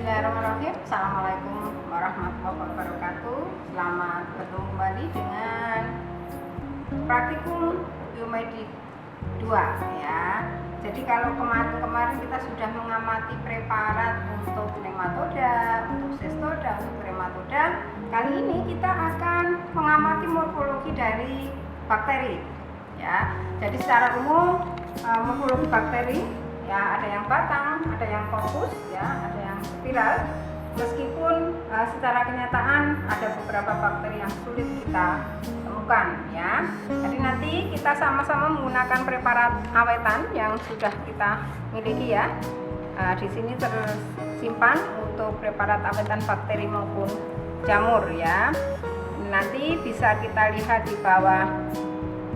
Bismillahirrahmanirrahim. Assalamualaikum warahmatullahi wabarakatuh. Selamat bertemu kembali dengan praktikum biomedik 2 ya. Jadi kalau kemarin kita sudah mengamati preparat untuk nematoda, untuk cestoda, untuk trematoda, kali ini kita akan mengamati morfologi dari bakteri ya. Jadi secara umum morfologi bakteri ya, ada yang batang, ada yang fokus ya, ada yang spiral. Meskipun secara kenyataan ada beberapa bakteri yang sulit kita temukan ya. Jadi nanti kita sama-sama menggunakan preparat awetan yang sudah kita miliki ya. Di sini tersimpan untuk preparat awetan bakteri maupun jamur ya. Nanti bisa kita lihat di bawah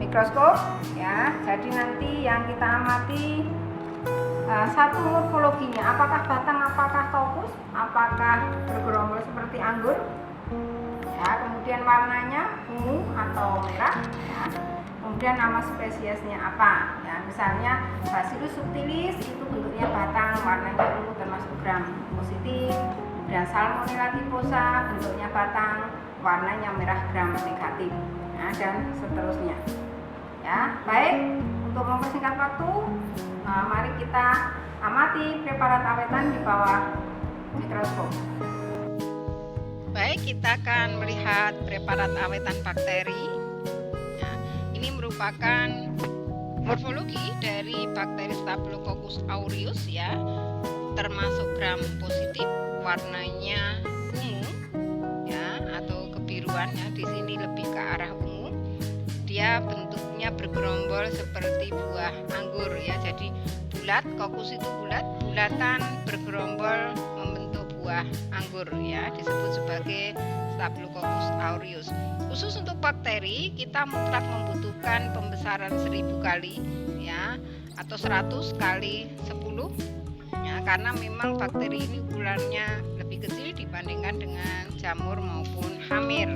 mikroskop ya. Jadi nanti yang kita amati satu morfologinya, apakah batang, apakah tokus, apakah bergerombol seperti anggur ya, kemudian warnanya ungu atau merah ya, kemudian nama spesiesnya apa ya, misalnya Bacillus subtilis itu bentuknya batang, warnanya ungu termasuk gram positif, kemudian Salmonella typhosa bentuknya batang, warnanya merah gram negatif ya, dan seterusnya ya. Baik, untuk mempersingkat waktu, mari kita amati preparat awetan di bawah mikroskop. Baik, kita akan melihat preparat awetan bakteri. Nah, ini merupakan morfologi dari bakteri Staphylococcus aureus ya, termasuk gram positif, warnanya ungu ya atau kebiruan ya. Di sini lebih ke arah ungu. Dia bentuknya bergerombol seperti buah anggur ya. Jadi bulat, kokus itu bulatan bergerombol membentuk buah anggur ya, disebut sebagai Staphylococcus aureus. Khusus untuk bakteri kita mutlak membutuhkan pembesaran 1000 kali ya, atau 100 kali 10 ya, karena memang bakteri ini ukurannya lebih kecil dibandingkan dengan jamur maupun hamir.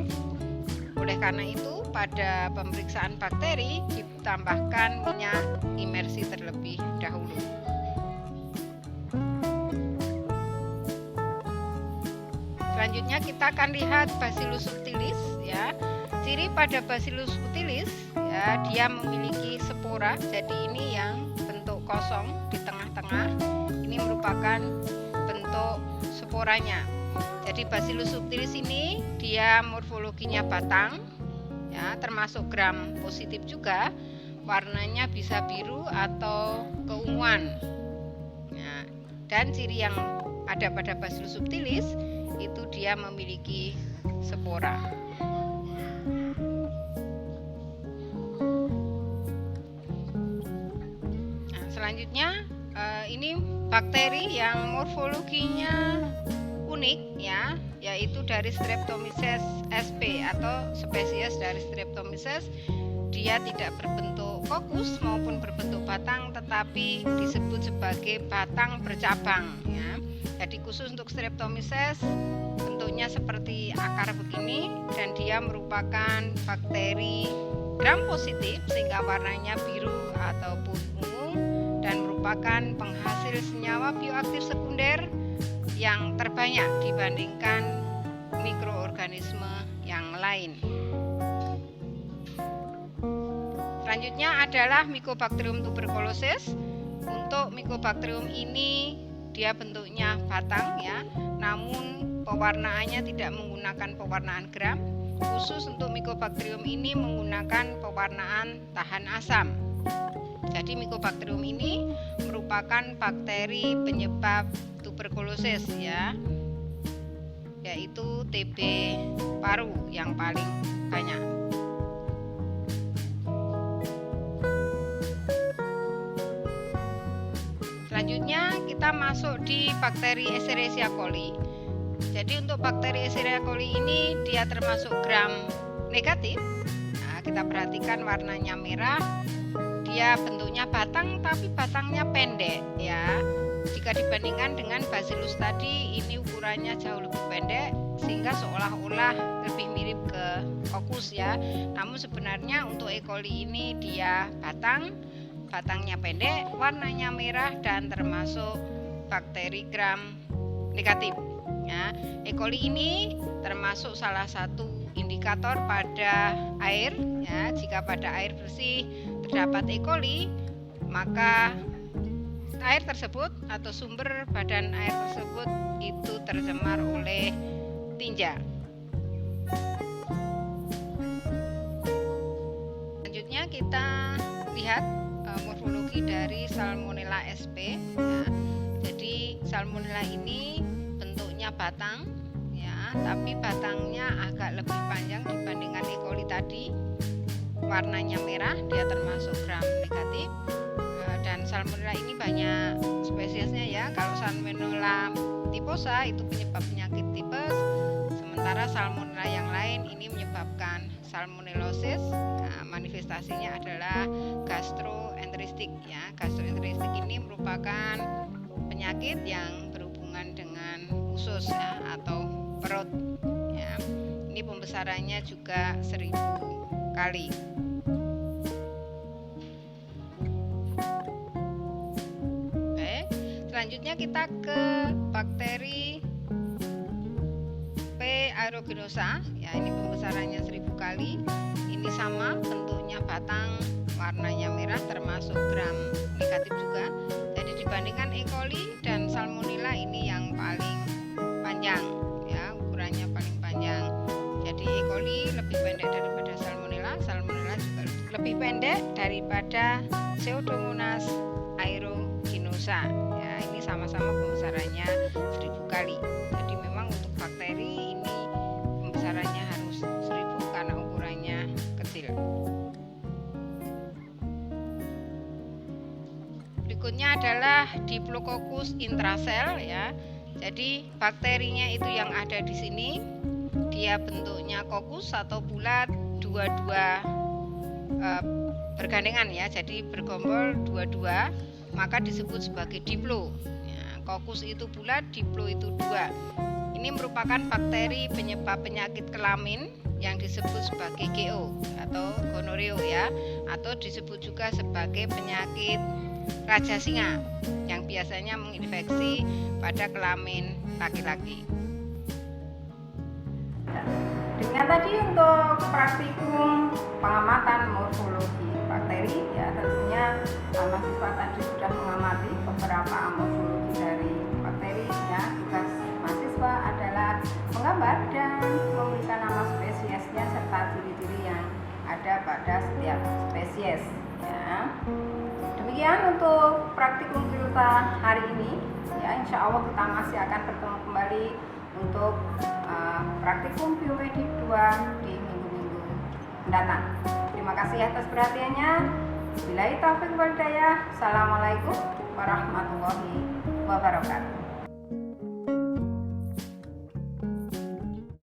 Oleh karena itu, pada pemeriksaan bakteri ditambahkan minyak imersi terlebih dahulu. Selanjutnya kita akan lihat Bacillus subtilis ya. Ciri pada Bacillus subtilis ya, dia memiliki spora. Jadi ini yang bentuk kosong di tengah-tengah. Ini merupakan bentuk sporanya. Jadi Bacillus subtilis ini dia morfologinya batang ya, termasuk gram positif juga. Warnanya bisa biru atau keunguan. Nah, dan ciri yang ada pada Bacillus subtilis itu dia memiliki spora. Nah, selanjutnya ini bakteri yang morfologinya unik ya, yaitu dari Streptomyces sp atau spesies dari Streptomyces. Dia tidak berbentuk kokus maupun berbentuk batang, tetapi disebut sebagai batang bercabang ya. Jadi khusus untuk Streptomyces bentuknya seperti akar begini, dan dia merupakan bakteri gram positif sehingga warnanya biru ataupun ungu, dan merupakan penghasil senyawa bioaktif sekunder yang terbanyak dibandingkan mikroorganisme yang lain. Selanjutnya adalah Mycobacterium tuberculosis. Untuk Mycobacterium ini dia bentuknya batang ya, namun pewarnaannya tidak menggunakan pewarnaan gram. Khusus untuk Mycobacterium ini menggunakan pewarnaan tahan asam. Jadi Mycobacterium ini merupakan bakteri penyebab tuberkulosis ya, yaitu TB paru yang paling banyak. Selanjutnya kita masuk di bakteri Escherichia coli. Jadi untuk bakteri Escherichia coli ini dia termasuk gram negatif. Nah, kita perhatikan warnanya merah. Dia bentuknya batang tapi batangnya pendek ya. Jika dibandingkan dengan Bacillus tadi, ini ukurannya jauh lebih pendek sehingga seolah-olah lebih mirip ke kokus ya. Namun sebenarnya untuk E. coli ini dia batangnya pendek, warnanya merah, dan termasuk bakteri gram negatif. Ya, E. coli ini termasuk salah satu indikator pada air. Ya, jika pada air bersih terdapat E. coli, maka air tersebut atau sumber badan air tersebut itu tercemar oleh tinja. Selanjutnya kita lihat morfologi dari Salmonella sp. Ya. Jadi Salmonella ini bentuknya batang, ya, tapi batangnya agak lebih panjang dibandingkan E. coli tadi. Warnanya merah, dia termasuk gram negatif. Dan Salmonella ini banyak spesiesnya ya. Kalau Salmonella typhosa itu penyebab penyakit tipes, sementara Salmonella yang lain ini menyebabkan salmonellosis. Nah, manifestasinya adalah gastroenteristik ya. Gastroenteristik ini merupakan penyakit yang berhubungan dengan usus ya, atau perut ya. Ini pembesarannya juga 1000 kali. Baik, selanjutnya kita ke bakteri P. aeruginosa ya, ini pembesarannya 1000 kali. Ini sama, bentuknya batang, warnanya merah, termasuk gram negatif juga. Jadi dibandingkan E. coli dan Salmonella, ini yang paling panjang ya, ukurannya paling panjang. Jadi E. coli lebih pendek daripada Salmonella, Salmonella juga lebih pendek daripada Pseudomonas aeruginosa ya. Ini sama-sama pembesarannya 1000 kali. Jadi memang untuk bakteri ini pembesarannya harus 1000 karena ukurannya kecil. Berikutnya adalah Diplococcus intracell ya. Jadi bakterinya itu yang ada di sini, dia bentuknya kokus atau bulat, dua-dua bergandengan ya, jadi bergerombol dua-dua, maka disebut sebagai diplo ya. Kokus itu bulat, diplo itu dua. Ini merupakan bakteri penyebab penyakit kelamin yang disebut sebagai GO atau gonorrhea ya, atau disebut juga sebagai penyakit raja singa yang biasanya menginfeksi pada kelamin laki-laki. Dengan tadi untuk praktikum pengamatan morfologi bakteri ya, tentunya mahasiswa tadi sudah mengamati beberapa morfologi dari bakteri ya. Tugas mahasiswa adalah menggambar dan memberikan nama spesiesnya serta ciri-ciri yang ada pada setiap spesies ya. Demikian untuk praktikum kita hari ini ya. Insya Allah kita masih akan bertemu kembali untuk praktikum biomedik 2 di minggu-minggu mendatang. Terima kasih atas perhatiannya. Billahi taufiq wal hidayah. Assalamualaikum warahmatullahi wabarakatuh.